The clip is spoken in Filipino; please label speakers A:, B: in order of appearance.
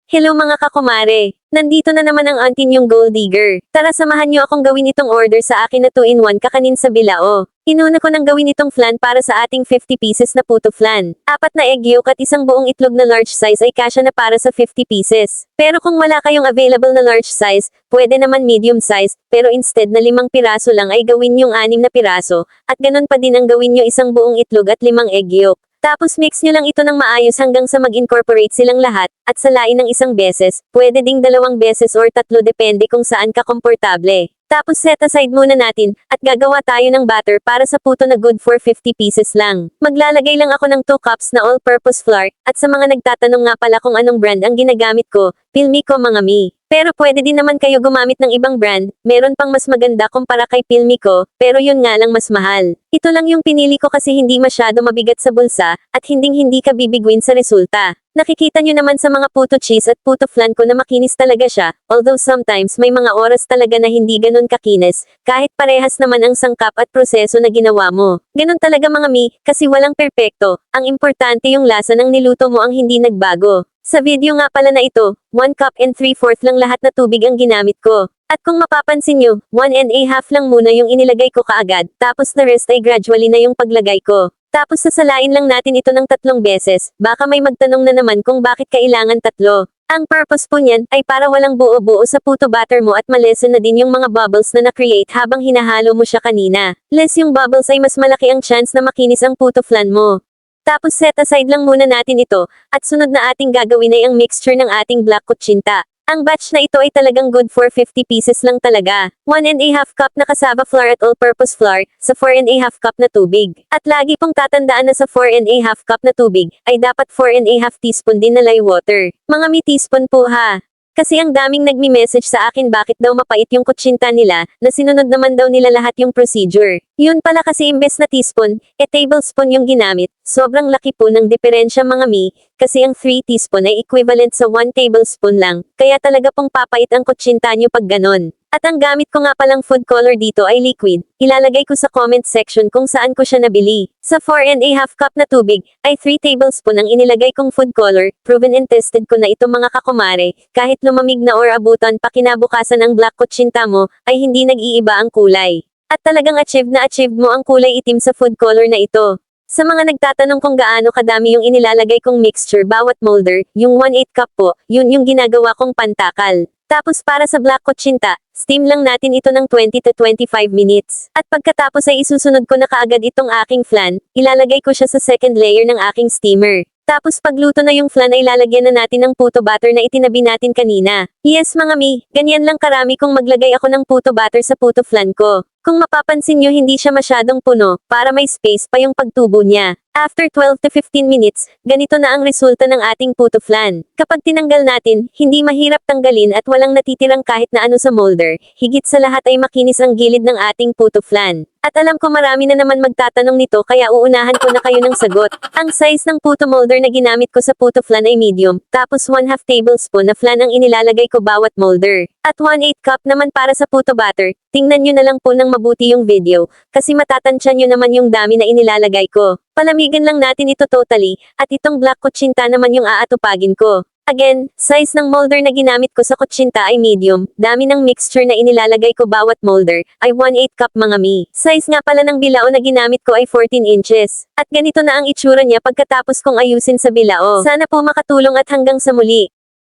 A: Hello mga kakumare! Nandito na naman ang auntie niyong gold digger. Tara samahan niyo akong gawin itong order sa akin na 2-in-1 kakanin sa bilao. Inuna ko nang gawin itong flan para sa ating 50 pieces na puto flan. 4 na egg yolk at isang buong itlog na large size ay kasya na para sa 50 pieces. Pero kung wala kayong available na large size, pwede naman medium size, pero instead na 5 piraso lang ay gawin yung 6 na piraso, at ganun pa din ang gawin nyo isang buong itlog at 5 egg yolk. Tapos mix nyo lang ito ng maayos hanggang sa mag-incorporate silang lahat, at salain ng isang beses, pwede ding 2 beses or 3 depende kung saan ka komportable. Tapos set aside muna natin, at gagawa tayo ng batter para sa puto na good for 50 pieces lang. Maglalagay lang ako ng 2 cups na all-purpose flour, at sa mga nagtatanong nga pala kung anong brand ang ginagamit ko, Pilmico mga mi. Pero pwede din naman kayo gumamit ng ibang brand, meron pang mas maganda kumpara kay Pilmico, pero yun nga lang mas mahal. Ito lang yung pinili ko kasi hindi masyado mabigat sa bulsa, at hinding-hindi ka bibigwin sa resulta. Nakikita nyo naman sa mga puto cheese at puto flan ko na makinis talaga siya, although sometimes may mga oras talaga na hindi ganun kakinis, kahit parehas naman ang sangkap at proseso na ginawa mo. Ganun talaga mga mi, kasi walang perpekto, ang importante yung lasa ng niluto mo ang hindi nagbago. Sa video nga pala na ito, 1 cup and 3/4 lang lahat na tubig ang ginamit ko. At kung mapapansin nyo, 1 1/2 lang muna yung inilagay ko kaagad, tapos the rest ay gradually na yung paglagay ko. Tapos sasalain lang natin ito ng 3 beses, baka may magtanong na naman kung bakit kailangan 3. Ang purpose po niyan ay para walang buo-buo sa puto batter mo at malesen na din yung mga bubbles na na-create habang hinahalo mo siya kanina. Less yung bubbles ay mas malaki ang chance na makinis ang puto flan mo. Tapos set aside lang muna natin ito, at sunod na ating gagawin ay ang mixture ng ating black kutsinta. Ang batch na ito ay talagang good for 50 pieces lang talaga. 1 1/2 cup na cassava flour at all-purpose flour, sa 4 1/2 cup na tubig. At lagi pong tatandaan na sa 4 1/2 cup na tubig, ay dapat 4 1/2 teaspoon din na lye water. Mga mi teaspoon po ha. Kasi ang daming nagmi-message sa akin bakit daw mapait yung kutsinta nila, na sinunod naman daw nila lahat yung procedure. Yun pala kasi imbes na teaspoon, tablespoon yung ginamit. Sobrang laki po ng diferensya mga mi, kasi ang 3 teaspoon ay equivalent sa 1 tablespoon lang, kaya talaga pong papait ang kutsinta nyo pag ganon. At ang gamit ko nga palang food color dito ay liquid, ilalagay ko sa comment section kung saan ko siya nabili. Sa 4 1/2 cup na tubig, ay 3 tablespoon ang inilagay kong food color, proven and tested ko na ito mga kakumare, kahit lumamig na or abutan pa kinabukasan ang black kutsinta mo, ay hindi nag-iiba ang kulay. At talagang achieved mo ang kulay itim sa food color na ito. Sa mga nagtatanong kung gaano kadami yung inilalagay kong mixture bawat molder, yung 1/8 cup po, yun yung ginagawa kong pantakal. Tapos para sa black kutsinta, steam lang natin ito ng 20 to 25 minutes. At pagkatapos ay isusunod ko na kaagad itong aking flan, ilalagay ko siya sa second layer ng aking steamer. Tapos pagluto na yung flan ay lalagyan na natin ng puto batter na itinabi natin kanina. Yes mga mi, ganyan lang karami kung maglagay ako ng puto batter sa puto flan ko. Kung mapapansin nyo hindi siya masyadong puno, para may space pa yung pagtubo niya. After 12 to 15 minutes, ganito na ang resulta ng ating puto flan. Kapag tinanggal natin, hindi mahirap tanggalin at walang natitirang kahit na ano sa molder, higit sa lahat ay makinis ang gilid ng ating puto flan. At alam ko marami na naman magtatanong nito kaya uunahan ko na kayo ng sagot. Ang size ng puto molder na ginamit ko sa puto flan ay medium, tapos 1/2 tablespoon na flan ang inilalagay ko bawat molder. At 1/8 cup naman para sa puto batter. Tingnan nyo na lang po ng mabuti yung video, kasi matatansya nyo naman yung dami na inilalagay ko. Palamigan lang natin ito totally, at itong black kutsinta naman yung aatupagin ko. Again, size ng molder na ginamit ko sa kutsinta ay medium, dami ng mixture na inilalagay ko bawat molder, ay 1/8 cup mga mi. Size nga pala ng bilao na ginamit ko ay 14 inches. At ganito na ang itsura niya pagkatapos kong ayusin sa bilao. Sana po makatulong at hanggang sa muli.